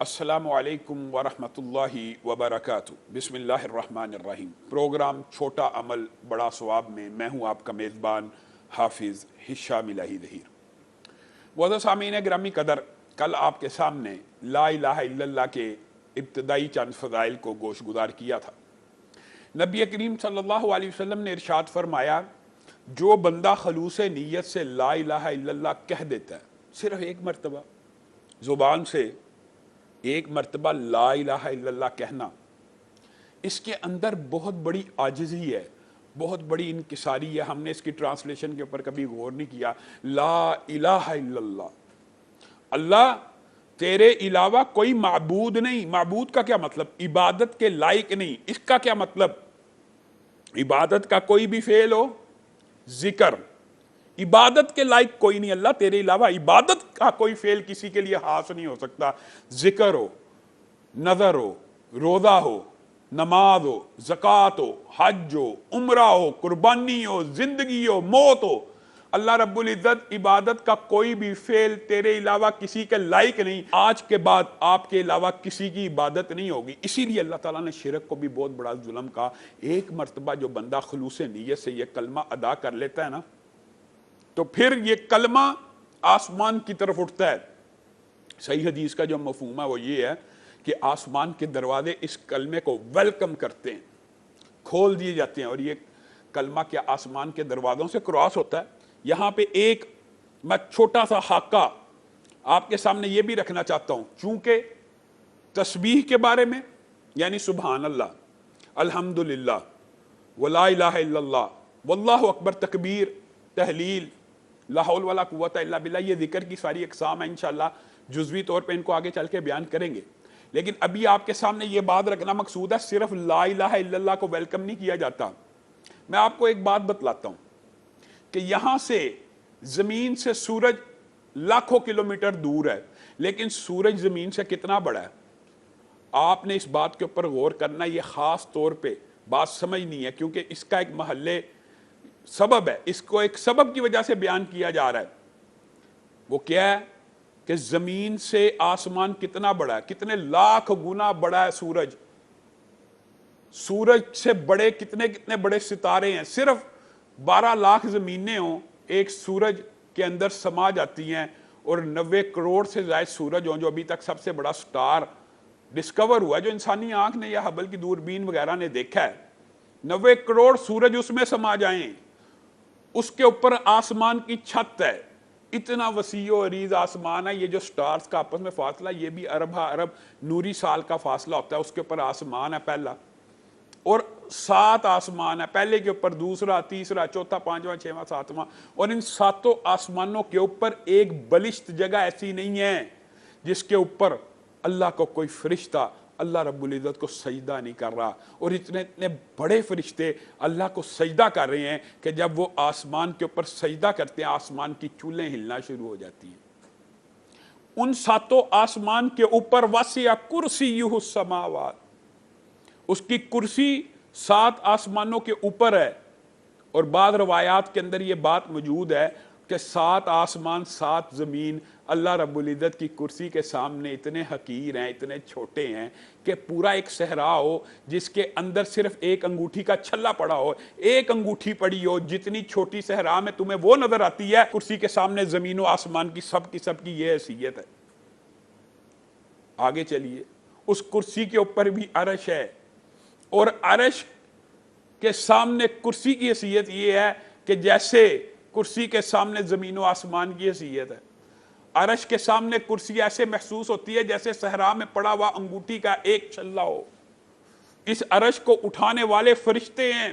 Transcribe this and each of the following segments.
السلام علیکم ورحمۃ اللہ وبرکاتہ۔ بسم اللہ الرحمن الرحیم۔ پروگرام چھوٹا عمل بڑا ثواب میں ہوں آپ کا میزبان حافظ ہشام الہی ظہیر۔ معزز سامعین گرامی قدر، کل آپ کے سامنے لا الہ الا اللہ کے ابتدائی چند فضائل کو گوش گزار کیا تھا۔ نبی کریم صلی اللہ علیہ وسلم نے ارشاد فرمایا، جو بندہ خلوص نیت سے لا الہ الا اللہ کہہ دیتا ہے، صرف ایک مرتبہ زبان سے ایک مرتبہ لا الہ الا اللہ کہنا، اس کے اندر بہت بڑی عاجزی ہے، بہت بڑی انکساری ہے۔ ہم نے اس کی ٹرانسلیشن کے اوپر کبھی غور نہیں کیا۔ لا الہ الا اللہ، اللہ تیرے علاوہ کوئی معبود نہیں۔ معبود کا کیا مطلب؟ عبادت کے لائق نہیں۔ اس کا کیا مطلب؟ عبادت کا کوئی بھی فعل ہو، ذکر، عبادت کے لائق کوئی نہیں اللہ تیرے علاوہ۔ عبادت کا کوئی فعل کسی کے لیے خاص نہیں ہو سکتا۔ ذکر ہو، نظر ہو، روزہ ہو، نماز ہو، زکوٰۃ ہو، حج ہو، عمرہ ہو، قربانی ہو، زندگی ہو، موت ہو، اللہ رب العزت عبادت کا کوئی بھی فعل تیرے علاوہ کسی کے لائق نہیں۔ آج کے بعد آپ کے علاوہ کسی کی عبادت نہیں ہوگی۔ اسی لیے اللہ تعالیٰ نے شرک کو بھی بہت بڑا ظلم کہا۔ ایک مرتبہ جو بندہ خلوص نیت سے یہ کلمہ ادا کر لیتا ہے نا، تو پھر یہ کلمہ آسمان کی طرف اٹھتا ہے۔ صحیح حدیث کا جو مفہوم ہے وہ یہ ہے کہ آسمان کے دروازے اس کلمے کو ویلکم کرتے ہیں، کھول دیے جاتے ہیں، اور یہ کلمہ کیا آسمان کے دروازوں سے کراس ہوتا ہے۔ یہاں پہ ایک میں چھوٹا سا خاکہ آپ کے سامنے یہ بھی رکھنا چاہتا ہوں، چونکہ تسبیح کے بارے میں یعنی سبحان اللہ، الحمدللہ، ولا الہ الا اللہ، واللہ اکبر، تکبیر، تحلیل، لا حول ولا قوت الا باللہ، یہ ذکر کی ساری اقسام ہیں۔ انشاءاللہ جزوی طور پہ ان کو آگے چل کے بیان کریں گے، لیکن ابھی آپ کے سامنے یہ بات رکھنا مقصود ہے، صرف لا الہ الا اللہ کو ویلکم نہیں کیا جاتا۔ میں آپ کو ایک بات بتلاتا ہوں کہ یہاں سے زمین سے سورج لاکھوں کلومیٹر دور ہے، لیکن سورج زمین سے کتنا بڑا ہے؟ آپ نے اس بات کے اوپر غور کرنا۔ یہ خاص طور پہ بات سمجھنی ہے، کیونکہ اس کا ایک محلے سبب ہے، اس کو ایک سبب کی وجہ سے بیان کیا جا رہا ہے۔ وہ کیا ہے کہ زمین سے آسمان کتنا بڑا ہے، کتنے لاکھ گنا بڑا ہے سورج۔ سورج سے بڑے کتنے بڑے ستارے ہیں۔ صرف 12 لاکھ زمینیں ہوں، ایک سورج کے اندر سما جاتی ہیں، اور 90 کروڑ سے زائد سورج ہوں، جو ابھی تک سب سے بڑا سٹار ڈسکور ہوا ہے، جو انسانی آنکھ نے یا ہبل کی دوربین وغیرہ نے دیکھا ہے۔ 90 کروڑ سورج اس میں سما جائیں، اس کے اوپر آسمان کی چھت ہے، اتنا وسیع و عریض آسمان ہے۔ یہ جو سٹارز کا آپس میں فاصلہ، یہ بھی ارب نوری سال کا فاصلہ ہوتا ہے۔ اس کے اوپر آسمان ہے پہلا، اور 7 آسمان ہے، پہلے کے اوپر دوسرا، تیسرا، چوتھا، پانچواں، چھواں، ساتواں، اور ان 7 آسمانوں کے اوپر ایک بلشت جگہ ایسی نہیں ہے جس کے اوپر اللہ کو کوئی فرشتہ اللہ رب العزت کو سجدہ نہیں کر رہا۔ اور اتنے بڑے فرشتے اللہ کو سجدہ کر رہے ہیں کہ جب وہ آسمان کے اوپر سجدہ کرتے ہیں، آسمان کی چولیں ہلنا شروع ہو جاتی ہیں۔ ان 7 آسمان کے اوپر وسع کرسیہ السماوات، اس کی کرسی 7 آسمانوں کے اوپر ہے۔ اور بعض روایات کے اندر یہ بات موجود ہے کہ 7 آسمان 7 زمین اللہ رب العزت کی کرسی کے سامنے اتنے حقیر ہیں، اتنے چھوٹے ہیں کہ پورا ایک صحرا ہو جس کے اندر صرف ایک انگوٹھی کا چھلا پڑا ہو، ایک انگوٹھی پڑی ہو، جتنی چھوٹی صحرا میں تمہیں وہ نظر آتی ہے، کرسی کے سامنے زمین و آسمان کی سب کی یہ حیثیت ہے۔ آگے چلیے، اس کرسی کے اوپر بھی عرش ہے، اور عرش کے سامنے کرسی کی حیثیت یہ ہے کہ جیسے کرسی کے سامنے زمین و آسمان کی حیثیت ہے۔ عرش کے سامنے کرسی ایسے محسوس ہوتی ہے جیسے صحرا میں پڑا ہوا انگوٹھی کا ایک چھلا ہو۔ اس عرش کو اٹھانے والے فرشتے ہیں۔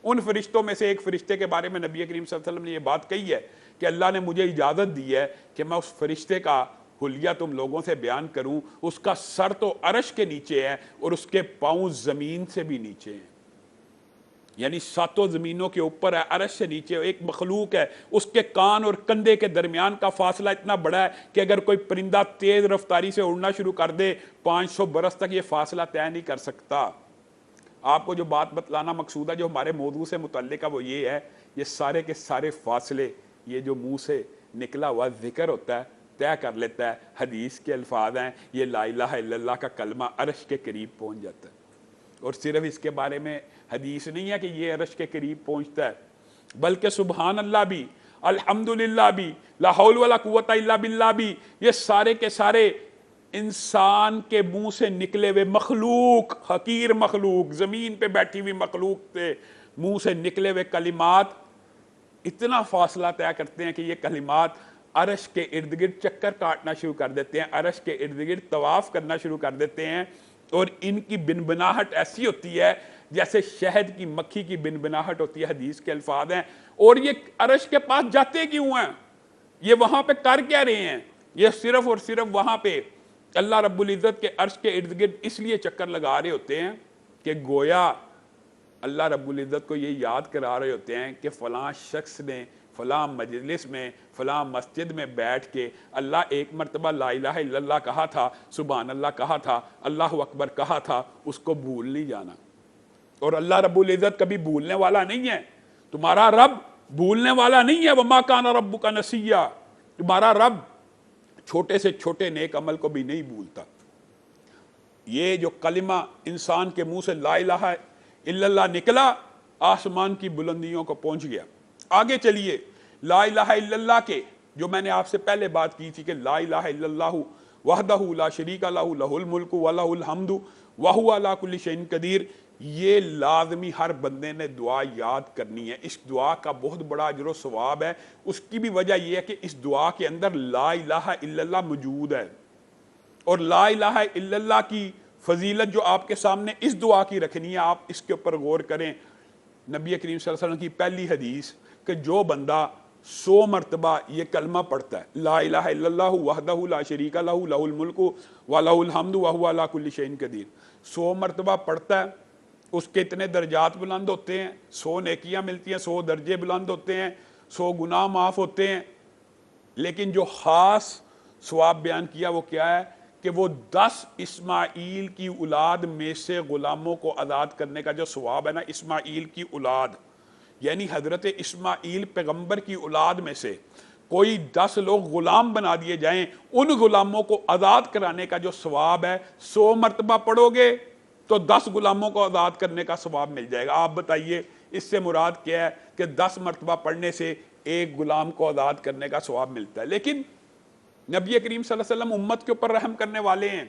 ان فرشتوں میں سے ایک فرشتے کے بارے میں نبی کریم صلی اللہ علیہ وسلم نے یہ بات کہی ہے کہ اللہ نے مجھے اجازت دی ہے کہ میں اس فرشتے کا حلیہ تم لوگوں سے بیان کروں۔ اس کا سر تو عرش کے نیچے ہے، اور اس کے پاؤں زمین سے بھی نیچے ہیں، یعنی 7 زمینوں کے اوپر ہے، عرش سے نیچے ایک مخلوق ہے۔ اس کے کان اور کندھے کے درمیان کا فاصلہ اتنا بڑا ہے کہ اگر کوئی پرندہ تیز رفتاری سے اڑنا شروع کر دے، 500 برس تک یہ فاصلہ طے نہیں کر سکتا۔ آپ کو جو بات بتلانا مقصود ہے، جو ہمارے موضوع سے متعلق ہے، وہ یہ ہے، یہ سارے کے سارے فاصلے، یہ جو منہ سے نکلا ہوا ذکر ہوتا ہے، طے کر لیتا ہے. حدیث کے الفاظ ہیں یہ لا الہ الا اللہ کا کلمہ عرش کے قریب پہنچ جاتا ہے. اور صرف اس کے بارے میں حدیث نہیں ہے کہ یہ عرش کے قریب پہنچتا ہے، بلکہ سبحان اللہ بھی، الحمدللہ بھی، لا حول ولا قوت الا باللہ بھی، یہ سارے کے سارے انسان کے منہ سے نکلے ہوئے مخلوق، حقیر مخلوق، زمین پہ بیٹھی ہوئی مخلوق کے منہ سے نکلے ہوئے کلمات اتنا فاصلہ طے کرتے ہیں کہ یہ کلمات عرش کے ارد گرد چکر کاٹنا شروع کر دیتے ہیں، عرش کے ارد گرد طواف کرنا شروع کر دیتے ہیں. اور ان کی بنبناہٹ ایسی ہوتی ہے جیسے شہد کی مکھی کی بنبناہٹ ہوتی ہے. حدیث کے الفاظ ہیں. اور یہ عرش کے پاس جاتے کیوں ہیں؟ یہ وہاں پہ کر کیا رہے ہیں؟ یہ صرف اور صرف وہاں پہ اللہ رب العزت کے عرش کے ارد گرد اس لیے چکر لگا رہے ہوتے ہیں کہ گویا اللہ رب العزت کو یہ یاد کرا رہے ہوتے ہیں کہ فلاں شخص نے فلاں مجلس میں فلاں مسجد میں بیٹھ کے اللہ ایک مرتبہ لا الہ الا اللہ کہا تھا، سبحان اللہ کہا تھا، اللہ اکبر کہا تھا، اس کو بھول نہیں جانا. اور اللہ رب العزت کبھی بھولنے والا نہیں ہے. تمہارا رب بھولنے والا نہیں ہے. وما کان ربک نسیا، تمہارا رب چھوٹے سے چھوٹے نیک عمل کو بھی نہیں بھولتا. یہ جو کلمہ انسان کے منہ سے لا الہ الا اللہ نکلا، آسمان کی بلندیوں کو پہنچ گیا. آگے چلیے، لا الہ الا اللہ کے جو میں نے آپ سے پہلے بات کی تھی کہ لا الہ الا اللہ وحدہ لا شریک لہ لہ الملک ولہ الحمد وہو علی کل شیء قدیر، یہ لازمی ہر بندے نے دعا یاد کرنی ہے. اس دعا کا بہت بڑا اجر و ثواب ہے. اس کی بھی وجہ یہ ہے کہ اس دعا کے اندر لا الہ الا اللہ موجود ہے. اور لا الہ الا اللہ کی فضیلت جو آپ کے سامنے اس دعا کی رکھنی ہے، آپ اس کے اوپر غور کریں. نبی کریم صلی اللہ علیہ وسلم کی پہلی حدیث کہ جو بندہ 100 مرتبہ یہ کلمہ پڑھتا ہے، لا الہ الا اللہ وحدہ لا شریک لہ لہ الملک ولہ الحمد وہو علی کل شیء قدیر، 100 مرتبہ پڑھتا ہے، اس کے اتنے درجات بلند ہوتے ہیں، 100 نیکیاں ملتی ہیں، 100 درجے بلند ہوتے ہیں، 100 گناہ معاف ہوتے ہیں. لیکن جو خاص ثواب بیان کیا وہ کیا ہے کہ وہ 10 اسماعیل کی اولاد میں سے غلاموں کو آزاد کرنے کا جو ثواب ہے نا، اسماعیل کی اولاد یعنی حضرت اسماعیل پیغمبر کی اولاد میں سے کوئی 10 لوگ غلام بنا دیے جائیں، ان غلاموں کو آزاد کرانے کا جو ثواب ہے 100 مرتبہ پڑھو گے تو 10 غلاموں کو آزاد کرنے کا ثواب مل جائے گا. آپ بتائیے اس سے مراد کیا ہے کہ 10 مرتبہ پڑھنے سے ایک غلام کو آزاد کرنے کا ثواب ملتا ہے. لیکن نبی کریم صلی اللہ علیہ وسلم امت کے اوپر رحم کرنے والے ہیں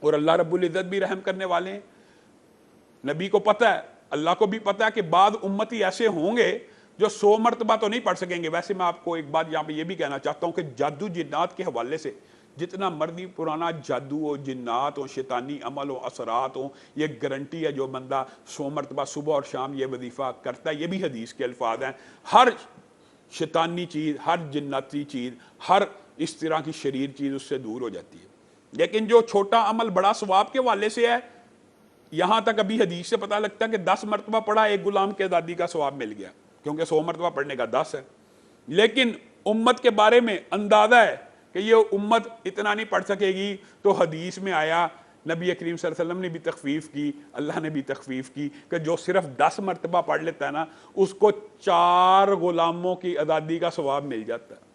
اور اللہ رب العزت بھی رحم کرنے والے ہیں. نبی کو پتہ ہے، اللہ کو بھی پتہ ہے کہ بعض امتی ایسے ہوں گے جو 100 مرتبہ تو نہیں پڑھ سکیں گے. ویسے میں آپ کو ایک بات یہاں پہ یہ بھی کہنا چاہتا ہوں کہ جادو جنات کے حوالے سے جتنا مرضی پرانا جادو ہو، جنات ہو، شیطانی عمل ہو، اثرات ہوں، یہ گارنٹی ہے جو بندہ 100 مرتبہ صبح اور شام یہ وظیفہ کرتا ہے، یہ بھی حدیث کے الفاظ ہیں، ہر شیطانی چیز، ہر جناتی چیز، ہر اس طرح کی شریر چیز اس سے دور ہو جاتی ہے. لیکن جو چھوٹا عمل بڑا ثواب کے حوالے سے ہے، یہاں تک ابھی حدیث سے پتہ لگتا ہے کہ 10 مرتبہ پڑھا ایک غلام کے آزادی کا ثواب مل گیا، کیونکہ 100 مرتبہ پڑھنے کا 10 ہے. لیکن امت کے بارے میں اندازہ ہے کہ یہ امت اتنا نہیں پڑھ سکے گی، تو حدیث میں آیا، نبی کریم صلی اللہ علیہ وسلم نے بھی تخفیف کی، اللہ نے بھی تخفیف کی کہ جو صرف 10 مرتبہ پڑھ لیتا ہے نا، اس کو 4 غلاموں کی آزادی کا ثواب مل جاتا ہے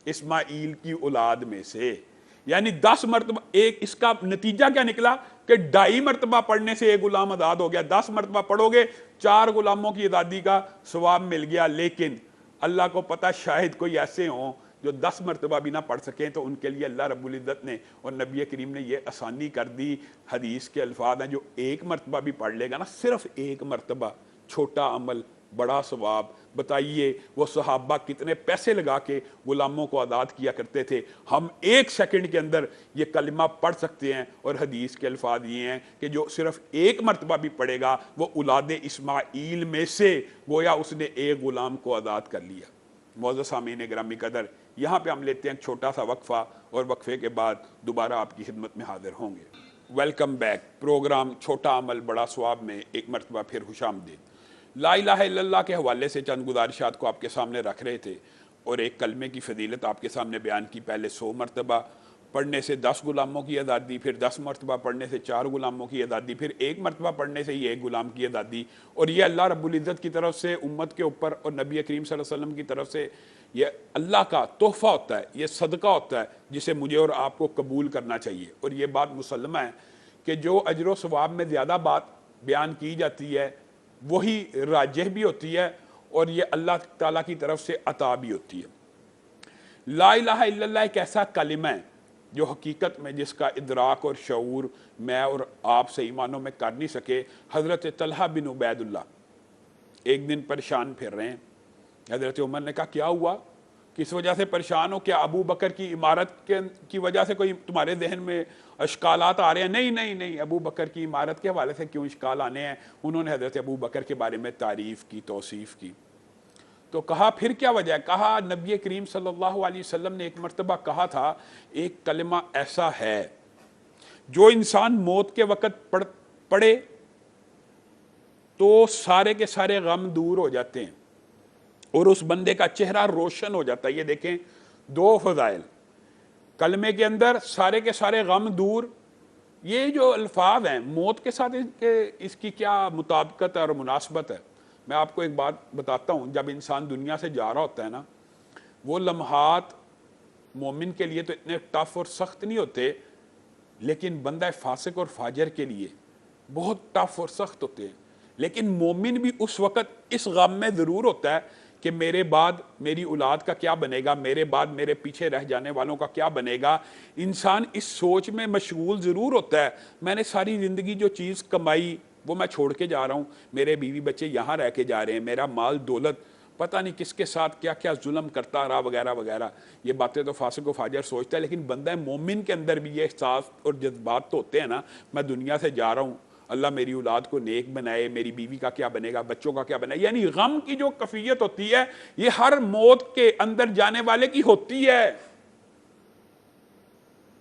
اسماعیل کی اولاد میں سے. یعنی 10 مرتبہ، ایک اس کا نتیجہ کیا نکلا کہ 2.5 مرتبہ پڑھنے سے ایک غلام آزاد ہو گیا. 10 مرتبہ پڑھو گے 4 غلاموں کی آزادی کا ثواب مل گیا. لیکن اللہ کو پتہ شاید کوئی ایسے ہوں جو 10 مرتبہ بھی نہ پڑھ سکیں، تو ان کے لیے اللہ رب العزت نے اور نبی کریم نے یہ آسانی کر دی. حدیث کے الفاظ ہیں جو 1 مرتبہ بھی پڑھ لے گا نا، صرف 1 مرتبہ، چھوٹا عمل بڑا ثواب. بتائیے وہ صحابہ کتنے پیسے لگا کے غلاموں کو آزاد کیا کرتے تھے. ہم 1 سیکنڈ کے اندر یہ کلمہ پڑھ سکتے ہیں. اور حدیث کے الفاظ یہ ہیں کہ جو صرف 1 مرتبہ بھی پڑھے گا وہ اولاد اسماعیل میں سے گویا اس نے ایک غلام کو آزاد کر لیا. معزز سامعین گرامی قدر، یہاں پہ ہم لیتے ہیں ایک چھوٹا سا وقفہ، اور وقفے کے بعد دوبارہ آپ کی خدمت میں حاضر ہوں گے. Welcome back. پروگرام چھوٹا عمل بڑا ثواب میں ایک مرتبہ پھر خوش آمدید. لا الہ الا اللہ کے حوالے سے چند گزارشات کو آپ کے سامنے رکھ رہے تھے، اور ایک کلمے کی فضیلت آپ کے سامنے بیان کی، پہلے 100 مرتبہ پڑھنے سے 10 غلاموں کی آزادی، پھر 10 مرتبہ پڑھنے سے 4 غلاموں کی آزادی، پھر 1 مرتبہ پڑھنے سے ہی 1 غلام کی آزادی. اور یہ اللہ رب العزت کی طرف سے امت کے اوپر اور نبی کریم صلی اللہ علیہ وسلم کی طرف سے یہ اللہ کا تحفہ ہوتا ہے، یہ صدقہ ہوتا ہے جسے مجھے اور آپ کو قبول کرنا چاہیے. اور یہ بات مسلمہ ہے کہ جو اجر و ثواب میں زیادہ بات بیان کی جاتی ہے وہی راجح بھی ہوتی ہے اور یہ اللہ تعالیٰ کی طرف سے عطا بھی ہوتی ہے. لا الہ الا اللہ ایک ایسا کلمہ ہے جو حقیقت میں جس کا ادراک اور شعور میں اور آپ صحیح معنوں میں کر نہیں سکے. حضرت طلحہ بن عبید اللہ ایک دن پریشان پھر رہے ہیں. حضرت عمر نے کہا کیا ہوا، کس وجہ سے پریشان ہو؟ کیا ابو بکر کی عمارت کی وجہ سے کوئی تمہارے ذہن میں اشکالات آ رہے ہیں؟ نہیں نہیں نہیں، ابو بکر کی عمارت کے حوالے سے کیوں اشکال آنے ہیں؟ انہوں نے حضرت ابو بکر کے بارے میں تعریف کی، توصیف کی. تو کہا پھر کیا وجہ ہے؟ کہا نبی کریم صلی اللہ علیہ وسلم نے ایک مرتبہ کہا تھا ایک کلمہ ایسا ہے جو انسان موت کے وقت پڑھے تو سارے کے سارے غم دور ہو جاتے ہیں اور اس بندے کا چہرہ روشن ہو جاتا ہے. یہ دیکھیں 2 فضائل کلمے کے اندر، سارے کے سارے غم دور. یہ جو الفاظ ہیں موت کے ساتھ اس کی کیا مطابقت اور مناسبت ہے؟ میں آپ کو ایک بات بتاتا ہوں. جب انسان دنیا سے جا رہا ہوتا ہے نا، وہ لمحات مومن کے لیے تو اتنے ٹف اور سخت نہیں ہوتے، لیکن بندہ فاسق اور فاجر کے لیے بہت ٹف اور سخت ہوتے ہیں. لیکن مومن بھی اس وقت اس غم میں ضرور ہوتا ہے کہ میرے بعد میری اولاد کا کیا بنے گا، میرے بعد میرے پیچھے رہ جانے والوں کا کیا بنے گا. انسان اس سوچ میں مشغول ضرور ہوتا ہے میں نے ساری زندگی جو چیز کمائی وہ میں چھوڑ کے جا رہا ہوں، میرے بیوی بچے یہاں رہ کے جا رہے ہیں، میرا مال دولت پتہ نہیں کس کے ساتھ کیا کیا ظلم کرتا رہا وغیرہ وغیرہ. یہ باتیں تو فاسق و فاجر سوچتا ہے، لیکن بندہ مومن کے اندر بھی یہ احساس اور جذبات تو ہوتے ہیں نا، میں دنیا سے جا رہا ہوں، اللہ میری اولاد کو نیک بنائے، میری بیوی کا کیا بنے گا، بچوں کا کیا بنے گا. یعنی غم کی جو کیفیت ہوتی ہے یہ ہر موت کے اندر جانے والے کی ہوتی ہے.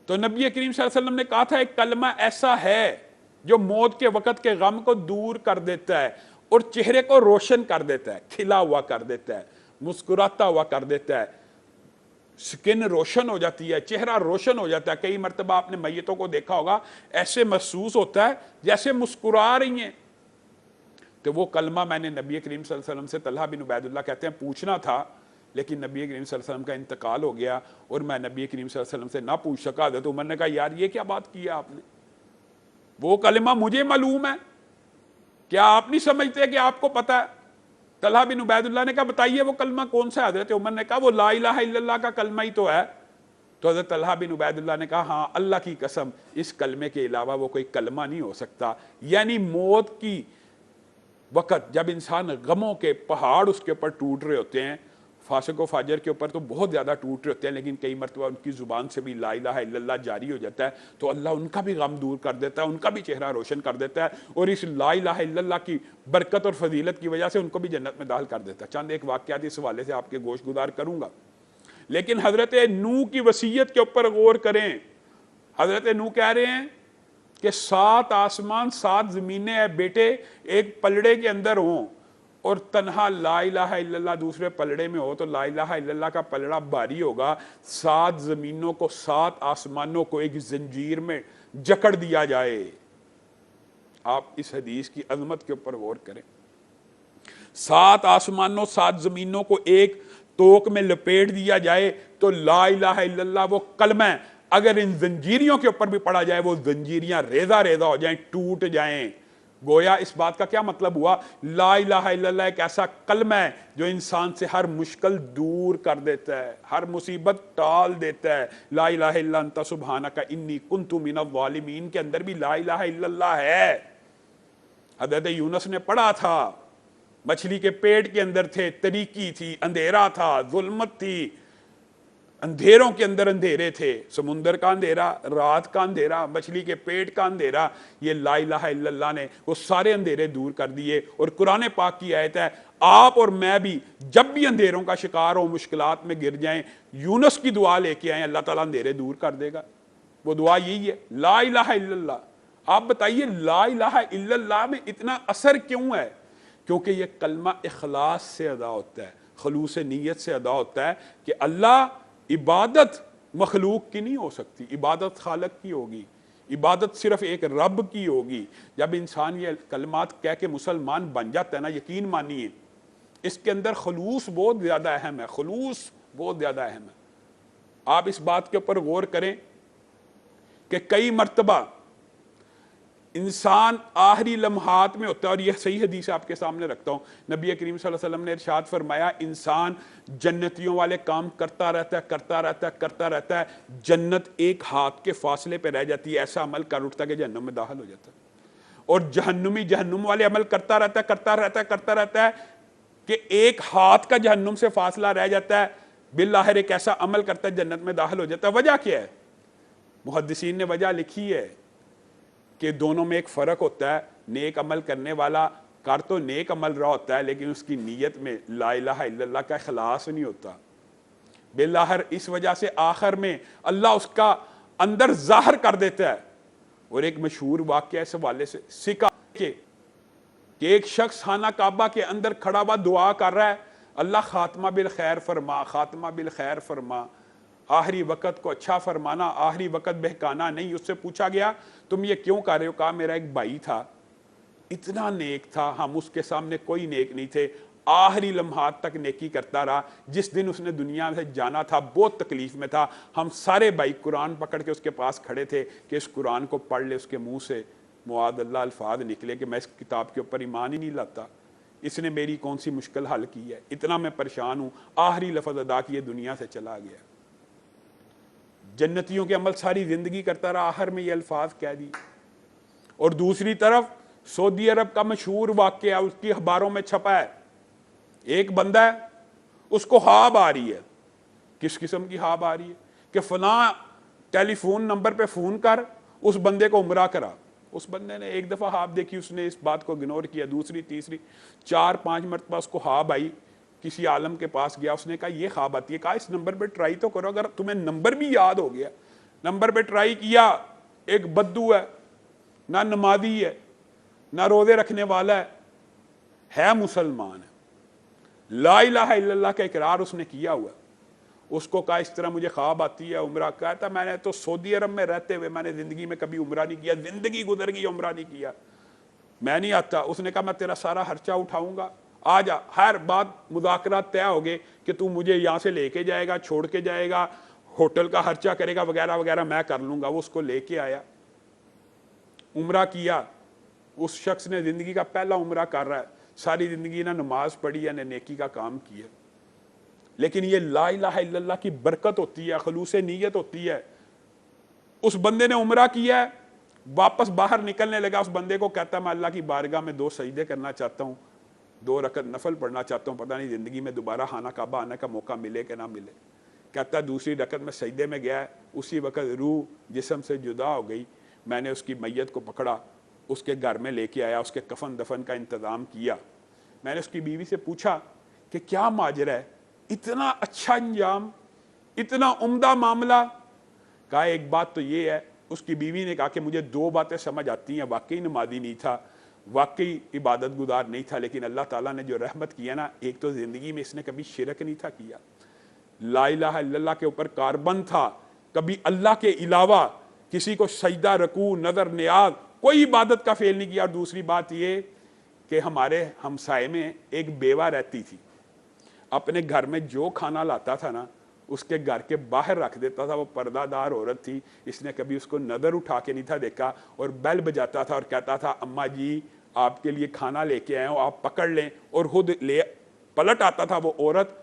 تو نبی کریم صلی اللہ علیہ وسلم نے کہا تھا ایک کلمہ ایسا ہے جو موت کے وقت کے غم کو دور کر دیتا ہے اور چہرے کو روشن کر دیتا ہے، کھلا ہوا کر دیتا ہے، مسکراتا ہوا کر دیتا ہے. سکن روشن ہو جاتی ہے، چہرہ روشن ہو جاتا ہے. کئی مرتبہ آپ نے میتوں کو دیکھا ہوگا ایسے محسوس ہوتا ہے جیسے مسکرا رہی ہیں. تو وہ کلمہ میں نے نبی کریم صلی اللہ علیہ وسلم سے، طلحہ بن عبید اللہ کہتے ہیں، پوچھنا تھا، لیکن نبی کریم صلی اللہ علیہ وسلم کا انتقال ہو گیا اور میں نبی کریم صلی اللہ علیہ وسلم سے نہ پوچھ سکا. حضرت عمر نے کہا یار یہ کیا بات کی ہے آپ نے، وہ کلمہ مجھے معلوم ہے، کیا آپ نہیں سمجھتے کہ آپ کو پتہ ہے؟ طلحہ بن عبید اللہ نے کہا بتائیے وہ کلمہ کون سا ہے؟ حضرت عمر نے کہا وہ لا الہ الا اللہ کا کلمہ ہی تو ہے. تو حضرت طلحہ بن عبید اللہ نے کہا ہاں اللہ کی قسم اس کلمے کے علاوہ وہ کوئی کلمہ نہیں ہو سکتا. یعنی موت کی وقت جب انسان غموں کے پہاڑ اس کے اوپر ٹوٹ رہے ہوتے ہیں، فاسق و فاجر کے اوپر تو بہت زیادہ ٹوٹ رہے ہوتے ہیں، لیکن کئی مرتبہ ان کی زبان سے بھی لا الہ الا اللہ جاری ہو جاتا ہے تو اللہ ان کا بھی غم دور کر دیتا ہے، ان کا بھی چہرہ روشن کر دیتا ہے اور اس لا الہ الا اللہ کی برکت اور فضیلت کی وجہ سے ان کو بھی جنت میں داخل کر دیتا ہے. چند ایک واقعات اس حوالے سے آپ کے گوش گزار کروں گا، لیکن حضرت نوح کی وصیت کے اوپر غور کریں. حضرت نوح کہہ رہے ہیں کہ 7 آسمان 7 زمینیں اے بیٹے ایک پلڑے کے اندر ہوں اور تنہا لا الہ الا اللہ دوسرے پلڑے میں ہو تو لا الہ الا اللہ کا پلڑا بھاری ہوگا. 7 زمینوں کو 7 آسمانوں کو ایک زنجیر میں جکڑ دیا جائے. آپ اس حدیث کی عظمت کے اوپر غور کریں. 7 آسمانوں 7 زمینوں کو ایک توک میں لپیٹ دیا جائے تو لا الہ الا اللہ وہ کلمہ ہے اگر ان زنجیریوں کے اوپر بھی پڑا جائے وہ زنجیریاں ریزہ ریزہ ہو جائیں، ٹوٹ جائیں. گویا اس بات کا کیا مطلب ہوا؟ لا الہ الا اللہ ایک ایسا کلمہ ہے جو انسان سے ہر مشکل دور کر دیتا ہے، ہر مصیبت ٹال دیتا ہے. لا الہ الا انت سبحانک انی کنت من الظالمین کے اندر بھی لا الہ الا اللہ ہے. حضرت یونس نے پڑھا تھا، مچھلی کے پیٹ کے اندر تھے، تریکی تھی، اندھیرا تھا، ظلمت تھی، اندھیروں کے اندر اندھیرے تھے، سمندر کا اندھیرا، رات کا اندھیرا، مچھلی کے پیٹ کا اندھیرا. یہ لا الہ الا اللہ نے وہ سارے اندھیرے دور کر دیے. اور قرآن پاک کی آیت ہے آپ اور میں بھی جب بھی اندھیروں کا شکار ہو، مشکلات میں گر جائیں، یونس کی دعا لے کے آئیں، اللہ تعالیٰ اندھیرے دور کر دے گا. وہ دعا یہی ہے لا الہ الا اللہ. آپ بتائیے لا الہ الا اللہ میں اتنا اثر کیوں ہے؟ کیونکہ یہ کلمہ اخلاص سے ادا ہوتا ہے، خلوص نیت سے ادا ہوتا ہے کہ اللہ عبادت مخلوق کی نہیں ہو سکتی، عبادت خالق کی ہوگی، عبادت صرف ایک رب کی ہوگی۔ جب انسان یہ کلمات کہہ کے مسلمان بن جاتا ہے نا، یقین مانیے اس کے اندر خلوص بہت زیادہ اہم ہے، خلوص بہت زیادہ اہم ہے۔ آپ اس بات کے اوپر غور کریں کہ کئی مرتبہ انسان آخری لمحات میں ہوتا ہے، اور یہ صحیح حدیث آپ کے سامنے رکھتا ہوں، نبی کریم صلی اللہ علیہ وسلم نے ارشاد فرمایا انسان جنتیوں والے کام کرتا رہتا ہے کرتا رہتا ہے کرتا رہتا ہے، جنت ایک ہاتھ کے فاصلے پہ رہ جاتی ہے، ایسا عمل کر اٹھتا ہے کہ جہنم میں داخل ہو جاتا ہے، اور جہنمی جہنم والے عمل کرتا رہتا ہے کرتا رہتا ہے کرتا رہتا ہے کہ ایک ہاتھ کا جہنم سے فاصلہ رہ جاتا ہے، بالآخر ایک ایسا عمل کرتا ہے جنت میں داخل ہو جاتا ہے۔ وجہ کیا ہے؟ محدثین نے وجہ لکھی ہے کہ دونوں میں ایک فرق ہوتا ہے، نیک عمل کرنے والا کر تو نیک عمل رہا ہوتا ہے لیکن اس کی نیت میں لا الہ الا اللہ کا اخلاص نہیں ہوتا، بالآخر اس وجہ سے آخر میں اللہ اس کا اندر ظاہر کر دیتا ہے۔ اور ایک مشہور واقعہ اس حوالے سے سکا کہ ایک شخص خانہ کعبہ کے اندر کھڑا ہوا دعا کر رہا ہے، اللہ خاتمہ بالخیر فرما، خاتمہ بالخیر فرما، آخری وقت کو اچھا فرمانا، آخری وقت بہکانا نہیں۔ اس سے پوچھا گیا تم یہ کیوں کر رہے ہو؟ کہا میرا ایک بھائی تھا، اتنا نیک تھا، ہم اس کے سامنے کوئی نیک نہیں تھے، آخری لمحات تک نیکی کرتا رہا، جس دن اس نے دنیا سے جانا تھا بہت تکلیف میں تھا، ہم سارے بھائی قرآن پکڑ کے اس کے پاس کھڑے تھے کہ اس قرآن کو پڑھ لے۔ اس کے منہ سے معاذ اللہ الفاظ نکلے کہ میں اس کتاب کے اوپر ایمان ہی نہیں لاتا، اس نے میری کون سی مشکل حل کی ہے، اتنا میں پریشان ہوں، آخری لفظ ادا کیے دنیا سے چلا گیا۔ جنتیوں کے عمل ساری زندگی کرتا رہا، آخر میں یہ الفاظ کہہ دی۔ اور دوسری طرف سعودی عرب کا مشہور واقعہ اس کی اخباروں میں چھپا ہے، ایک بندہ ہے اس کو خواب آ رہی ہے، کس قسم کی خواب آ رہی ہے کہ فلاں ٹیلی فون نمبر پہ فون کر اس بندے کو عمرہ کرا۔ اس بندے نے ایک دفعہ خواب دیکھی، اس نے اس بات کو اگنور کیا، دوسری تیسری 4-5 مرتبہ اس کو خواب آئی، کسی عالم کے پاس گیا، اس نے کہا یہ خواب آتی ہے، کہا اس نمبر پہ ٹرائی تو کرو، اگر تمہیں نمبر بھی یاد ہو گیا۔ نمبر پہ ٹرائی کیا، ایک بدو ہے، نہ نمازی ہے نہ روزے رکھنے والا ہے مسلمان ہے، لا الہ الا اللہ کا اقرار اس نے کیا ہوا۔ اس کو کہا اس طرح مجھے خواب آتی ہے عمرہ، کہتا میں نے تو سعودی عرب میں رہتے ہوئے میں نے زندگی میں کبھی عمرہ نہیں کیا، زندگی گزر گئی عمرہ نہیں کیا، میں نہیں آتا۔ اس نے کہا میں تیرا سارا خرچہ اٹھاؤں گا، آ جا، ہر بات مذاکرات طے ہو گئے کہ تو مجھے یہاں سے لے کے جائے گا، چھوڑ کے جائے گا، ہوٹل کا خرچہ کرے گا وغیرہ وغیرہ میں کر لوں گا۔ وہ اس کو لے کے آیا، عمرہ کیا۔ اس شخص نے زندگی کا پہلا عمرہ کر رہا ہے، ساری زندگی نہ نماز پڑھی ہے نہ نیکی کا کام کیا، لیکن یہ لا الہ الا اللہ کی برکت ہوتی ہے، خلوص نیت ہوتی ہے۔ اس بندے نے عمرہ کیا ہے، واپس باہر نکلنے لگا، اس بندے کو کہتا میں اللہ کی بارگاہ میں 2 سجدے کرنا چاہتا ہوں، 2 رکعت نفل پڑھنا چاہتا ہوں، پتہ نہیں زندگی میں دوبارہ خانہ کعبہ آنے کا موقع ملے کہ نہ ملے۔ کہتا دوسری رکعت میں سجدے میں گیا ہے، اسی وقت روح جسم سے جدا ہو گئی، میں نے اس کی میت کو پکڑا، اس کے گھر میں لے کے آیا، اس کے کفن دفن کا انتظام کیا۔ میں نے اس کی بیوی سے پوچھا کہ کیا ماجرا ہے، اتنا اچھا انجام، اتنا عمدہ معاملہ؟ کہا ایک بات تو یہ ہے، اس کی بیوی نے کہا کہ مجھے 2 باتیں سمجھ آتی ہیں، واقعی نمازی نہیں تھا، واقعی عبادت گزار نہیں تھا، لیکن اللہ تعالیٰ نے جو رحمت کیا نا، ایک تو زندگی میں اس نے کبھی شرک نہیں تھا کیا، لا الہ الا اللہ کے اوپر کاربند تھا، کبھی اللہ کے علاوہ کسی کو سجدہ، رکوع، نظر، نیاز، کوئی عبادت کا فعل نہیں کیا۔ اور دوسری بات یہ کہ ہمارے ہمسائے میں ایک بیوہ رہتی تھی، اپنے گھر میں جو کھانا لاتا تھا نا اس کے گھر کے باہر رکھ دیتا تھا، وہ پردہ دار عورت تھی، اس نے کبھی اس کو نظر اٹھا کے نہیں تھا دیکھا، اور بیل بجاتا تھا اور کہتا تھا اماں جی آپ کے لیے کھانا لے کے آیا ہوں، آپ پکڑ لیں، اور خود لے پلٹ آتا تھا وہ عورت،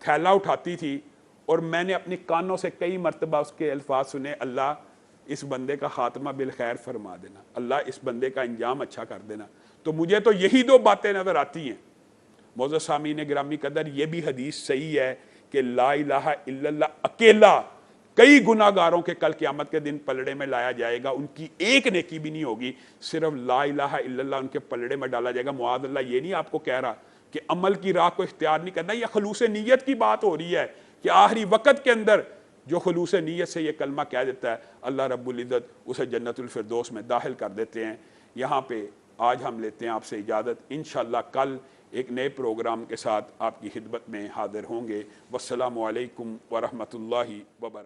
تھیلا اٹھاتی تھی، اور میں نے اپنی کانوں سے کئی مرتبہ اس کے الفاظ سنے، اللہ اس بندے کا خاتمہ بالخیر فرما دینا، اللہ اس بندے کا انجام اچھا کر دینا۔ تو مجھے تو یہی 2 باتیں نظر آتی ہیں۔ معزز سامعین گرامی قدر، یہ بھی حدیث صحیح ہے کہ لا الہ الا اللہ اکیلا کئی گناہ گاروں کے کل قیامت کے دن پلڑے میں لایا جائے گا، ان کی ایک نیکی بھی نہیں ہوگی، صرف لا الہ الا اللہ ان کے پلڑے میں ڈالا جائے گا۔ معاذ اللہ، یہ نہیں آپ کو کہہ رہا کہ عمل کی راہ کو اختیار نہیں کرنا، یہ خلوص نیت کی بات ہو رہی ہے کہ آخری وقت کے اندر جو خلوص نیت سے یہ کلمہ کہہ دیتا ہے، اللہ رب العزت اسے جنت الفردوس میں داخل کر دیتے ہیں۔ یہاں پہ آج ہم لیتے ہیں آپ سے اجازت، انشاءاللہ کل ایک نئے پروگرام کے ساتھ آپ کی خدمت میں حاضر ہوں گے۔ والسلام علیکم ورحمۃ اللہ وبرکاتہ۔